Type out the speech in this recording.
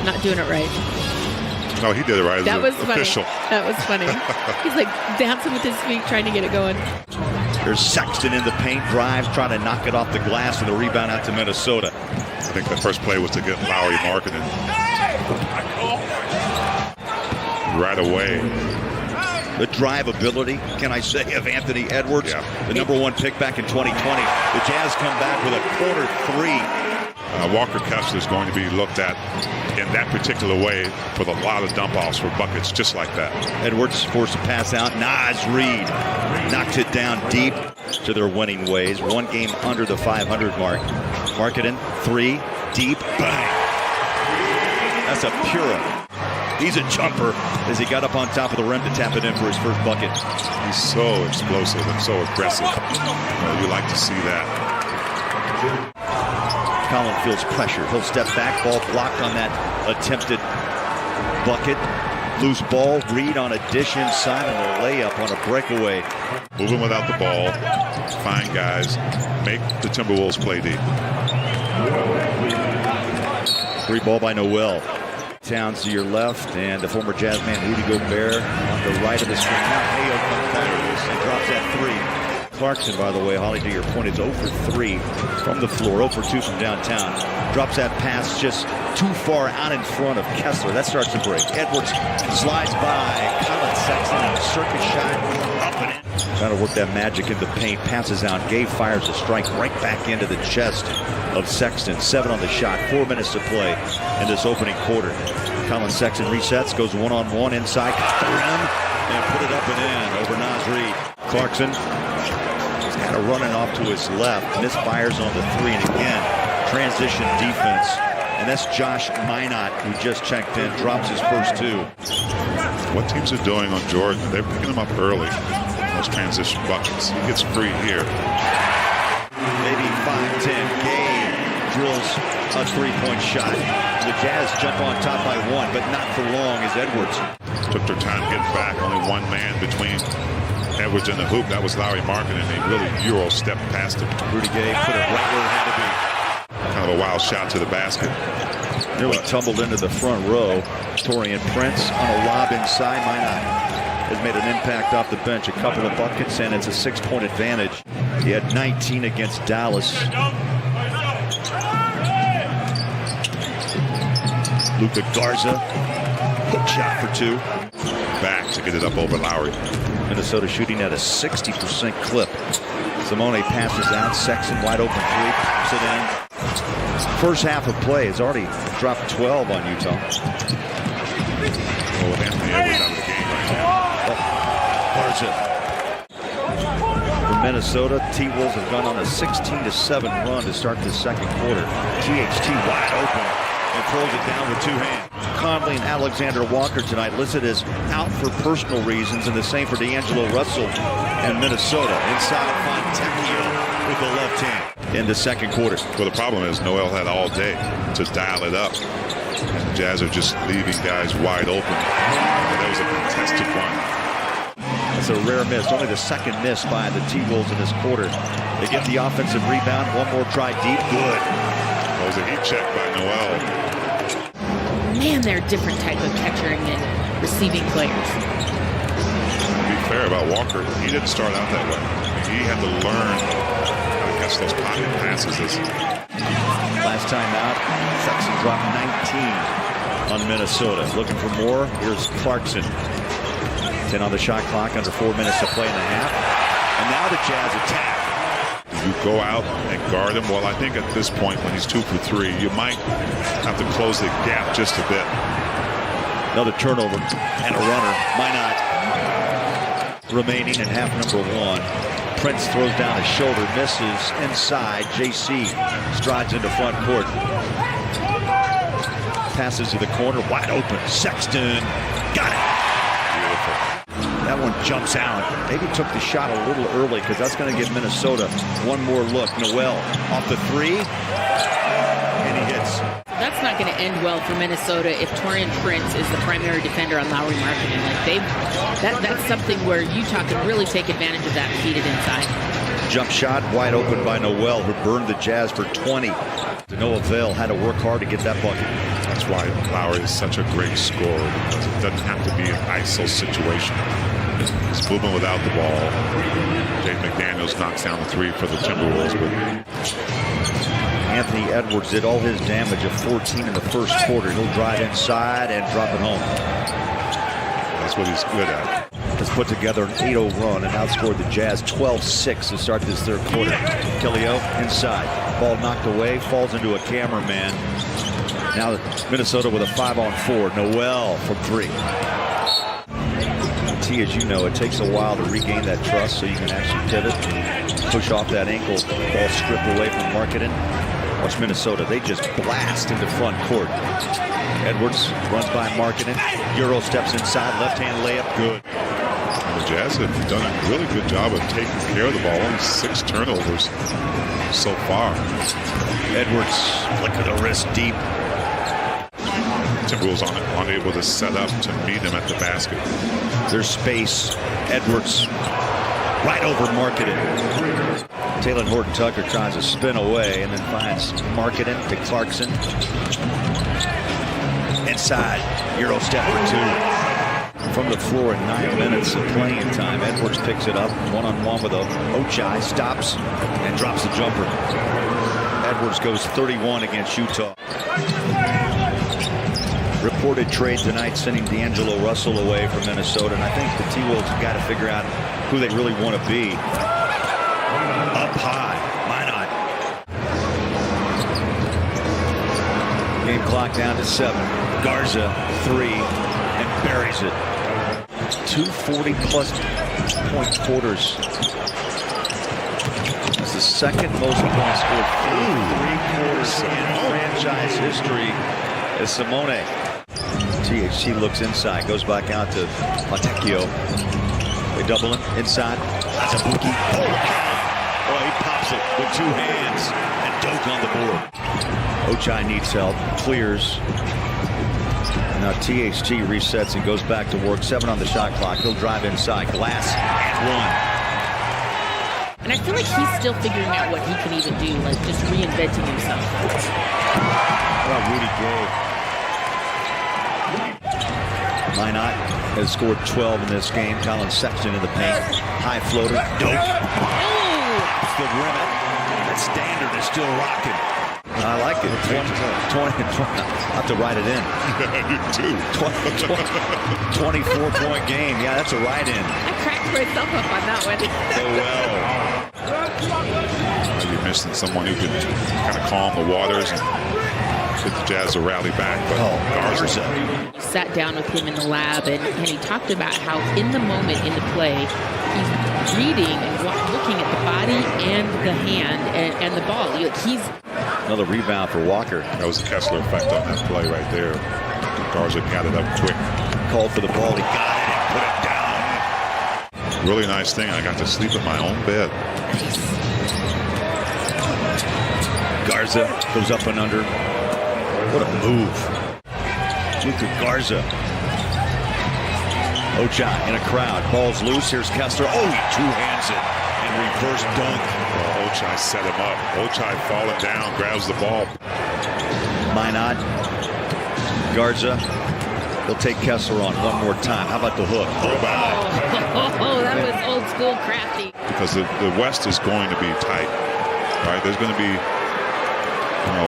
not doing it right. No, he did it right. That was official. Funny. That was funny. He's like dancing with his feet, trying to get it going. There's Sexton in the paint, drives, trying to knock it off the glass, and the rebound out to Minnesota. I think the first play was to get Lowry marketing right away. The drive ability, can I say, of Anthony Edwards, the number 1 pick back in 2020. The Jazz come back with a corner 3. Walker Kessler is going to be looked at in that particular way with a lot of dump-offs for buckets just like that. Edwards forced to pass out. Naz Reid knocks it down deep to their winning ways. 1 game under the 500 mark. Marketing, 3, deep, bang. That's a pure. He's a jumper as he got up on top of the rim to tap it in for his first bucket. He's so explosive and so aggressive. You like to see that. Collin feels pressure. He'll step back. Ball blocked on that attempted bucket. Loose ball. Reed on a dish inside and a layup on a breakaway. Moving without the ball. Find guys. Make the Timberwolves play deep. 3 ball by Noel. Towns to your left, and the former Jazz man Rudy Gobert on the right of the screen. Now Ayo comes back and drops that 3. Clarkson, by the way, Holly, to your point, is 0 for 3 from the floor, 0 for 2 from downtown. Drops that pass just too far out in front of Kessler. That starts to break. Edwards slides by. Colin Sexton and a circus shot up and in. Trying to work that magic in the paint. Passes out. Gay fires a strike right back into the chest of Sexton. 7 on the shot. 4 minutes to play in this opening quarter. Colin Sexton resets, goes one-on-one inside the rim, and put it up and in over Naz Reid. Clarkson is kind of running off to his left. Misfires on the 3, and again, transition defense. And that's Josh Minot, who just checked in, drops his first 2. What teams are doing on Jordan, they're picking him up early. Those transition buckets. He gets free here. Maybe 5-10. Gay drills a 3-point shot. The Jazz jump on top by 1, but not for long as Edwards took their time getting back. Only 1 man between Edwards and the hoop. That was Lowry Markin, and they really Euro stepped past him. Rudy Gay put it right where it had to be. Kind of a wild shot to the basket. Nearly tumbled into the front row. Torian Prince on a lob inside. Minot has made an impact off the bench. A couple of buckets, and it's a 6-point advantage. He had 19 against Dallas. Luka Garza, hook shot for 2. Back to get it up over Lowry. Minnesota shooting at a 60% clip. Simone passes out. Sexton wide open 3. Pops it in. First half of play has already dropped 12 on Utah. Well, Anthony Edwards out of the game right now. Garza. For Minnesota, T-Wolves have gone on a 16-7 run to start the second quarter. THT wide open and throws it down with 2 hands. Conley and Alexander Walker tonight listed as out for personal reasons, and the same for D'Angelo Russell and Minnesota. Inside Fontecchio with the left hand in the second quarter. Well, the problem is Noel had all day to dial it up. And the Jazz are just leaving guys wide open. And that was a contested one. That's a rare miss. Only the second miss by the T-Wolves in this quarter. They get the offensive rebound. 1 more try deep. Good. That was a heat check by Noel. Man, they're a different type of catcher and receiving players. To be fair about Walker, he didn't start out that way. He had to learn how to catch those pocket passes. Last time out, Sexton dropped 19 on Minnesota. Looking for more. Here's Clarkson. 10 on the shot clock, under 4 minutes to play in the half. And now the Jazz attack. You go out and guard him. Well, I think at this point, when he's 2 for 3, you might have to close the gap just a bit. Another turnover and a runner. Minot remaining in half number 1. Prince throws down his shoulder, misses inside. JC strides into front court. Passes to the corner, wide open. Sexton got it. Beautiful. That one jumps out. Maybe took the shot a little early because that's going to give Minnesota 1 more look. Noel off the 3, and he hits. That's not going to end well for Minnesota if Torian Prince is the primary defender on Lowry Marketing. Like that's something where Utah can really take advantage of that feeded inside. Jump shot wide open by Noel, who burned the Jazz for 20. To no avail, had to work hard to get that bucket. That's why Lowry is such a great scorer, because it doesn't have to be an ISO situation. He's moving without the ball. Jay McDaniels knocks down the three for the Timberwolves. But Anthony Edwards did all his damage of 14 in the first quarter. He'll drive inside and drop it home. That's what he's good at. Has put together an 8-0 run and outscored the Jazz 12-6 to start this third quarter. Killio inside. Ball knocked away, falls into a cameraman. Now Minnesota with a 5-on-4. Noel from three. T, as you know, it takes a while to regain that trust so you can actually pivot, push off that ankle, ball stripped away from Markkanen. Watch Minnesota. They just blast into front court. Edwards runs by Markkanen. Euro steps inside, left-hand layup, good. The Jazz have done a really good job of taking care of the ball. Only 6 turnovers so far. Edwards, flick of the wrist deep. Timberwolves unable to set up to meet him at the basket. There's space. Edwards right over Markkanen. Taylor Horton-Tucker tries to spin away and then finds Markkanen to Clarkson. Inside, Euro step for 2. From the floor in 9 minutes of playing time, Edwards picks it up one-on-one with Ochai, stops and drops the jumper. Edwards goes 31 against Utah. Reported trade tonight sending D'Angelo Russell away from Minnesota, and I think the T-Wolves have got to figure out who they really want to be. Up high, Minot. Game clock down to 7. Garza 3 and buries it. 240-plus point quarters. That's the second most points scored in 3 quarters in franchise history as Simone. THT looks inside, goes back out to Montecchio. They double him inside. Azubuike. Oh, he pops it with 2 hands and dunk on the board. Ochai needs help, clears. And now THT resets and goes back to work. 7 on the shot clock. He'll drive inside. Glass and 1. And I feel like he's still figuring out what he can even do, like just reinventing himself. How about Rudy Gay? Minot has scored 12 in this game. Colin Sexton in the paint. High floater. Dope. It's the rim. That standard is still rocking. I like it. 20. I'll have to write it in. You do. 24-point game. Yeah, that's a write-in. I cracked myself up on that one. So well. You're missing someone who can kind of calm the waters and get the Jazz to rally back. But Garza. Sat down with him in the lab, and he talked about how in the moment, in the play, he's reading and looking at the body and the hand and the ball. He's another rebound for Walker. That was the Kessler effect on that play right there. Garza got it up quick. Called for the ball. He got it and put it down. Really nice thing. I got to sleep in my own bed. Garza goes up and under. What a move. Luka Garza. Ochai in a crowd. Ball's loose. Here's Kessler. Oh, he two-hands it. And reverse dunk. Oh, Ochai set him up. Ochai falling down, grabs the ball. Minot. Garza. He'll take Kessler on one more time. How about the hook? Oh, that was old school crafty. Because the West is going to be tight. Right? There's going to be